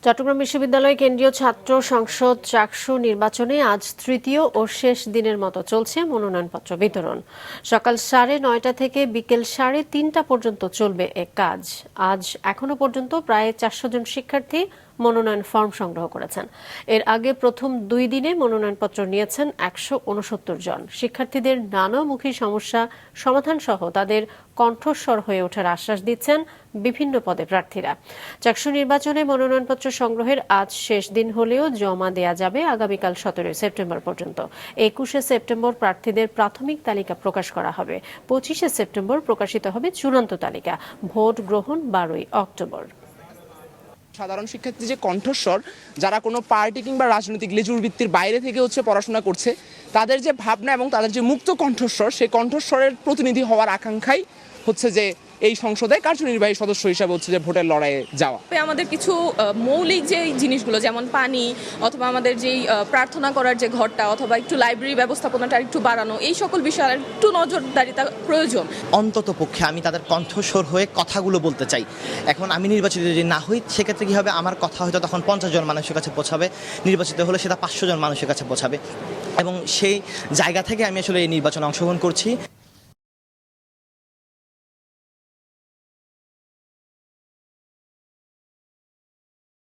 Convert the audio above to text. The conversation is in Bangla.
চট্টগ্রাম বিশ্ববিদ্যালয় কেন্দ্রীয় ছাত্র সংসদ চাকসু নির্বাচনে আজ তৃতীয় ও শেষ দিনের মতো চলছে মনোনয়নপত্র বিতরণ। সকাল 9:30 থেকে বিকেল 3:30 পর্যন্ত চলবে এ কাজ। আজ এখনো পর্যন্ত প্রায় 400 জন শিক্ষার্থী মনোনয়ন ফর্ম সংগ্রহ করেছেন। এর আগে প্রথম 2 দিনে মনোনয়নপত্র নিয়েছেন 169 জন। শিক্ষার্থীদের নানামুখী সমস্যা সমাধান সহ তাদের কণ্ঠস্বর হয়ে ওঠার আশ্বাস দিচ্ছেন বিভিন্ন পদে প্রার্থীরা। চাকসু নির্বাচনে মনোনয়নপত্র সংগ্রহের আজ শেষ দিন হলেও জমা দেয়া যাবে আগামীকাল 17 সেপ্টেম্বর পর্যন্ত। 21 সেপ্টেম্বর প্রার্থীদের প্রাথমিক তালিকা প্রকাশ করা হবে। 25 সেপ্টেম্বর প্রকাশিত হবে চূড়ান্ত তালিকা। ভোট গ্রহণ 12 অক্টোবর। সাধারণ শিক্ষার্থী যে কণ্ঠস্বর, যারা কোনো পার্টি কিংবা রাজনৈতিক লেজুর ভিত্তির বাইরে থেকে পড়াশোনা করছে, তাদের যে ভাবনা এবং তাদের যে মুক্ত কণ্ঠস্বর, সেই কণ্ঠস্বরের প্রতিনিধি হওয়ার আকাঙ্ক্ষাই হচ্ছে যে এই সংসদে কার্যনির্বাহী সদস্য হিসাবে যে ভোটের লড়াইয়ে যাওয়া। আমাদের কিছু মৌলিক যে জিনিসগুলো, যেমন পানি অথবা আমাদের যেই প্রার্থনা করার যে ঘরটা অথবা একটু লাইব্রেরি ব্যবস্থাপনাটা একটু বাড়ানো, এই সকল বিষয়ে একটু নজরদারিতা প্রয়োজন। অন্তত পক্ষে আমি তাদের কণ্ঠস্বর হয়ে কথাগুলো বলতে চাই। এখন আমি নির্বাচিত যদি না হই, সেক্ষেত্রে কী হবে, আমার কথা হয়তো তখন 50 জন মানুষের কাছে পৌঁছাবে, নির্বাচিত হলে সেটা 500 জন মানুষের কাছে পৌঁছাবে, এবং সেই জায়গা থেকে আমি আসলে এই নির্বাচনে অংশগ্রহণ করছি।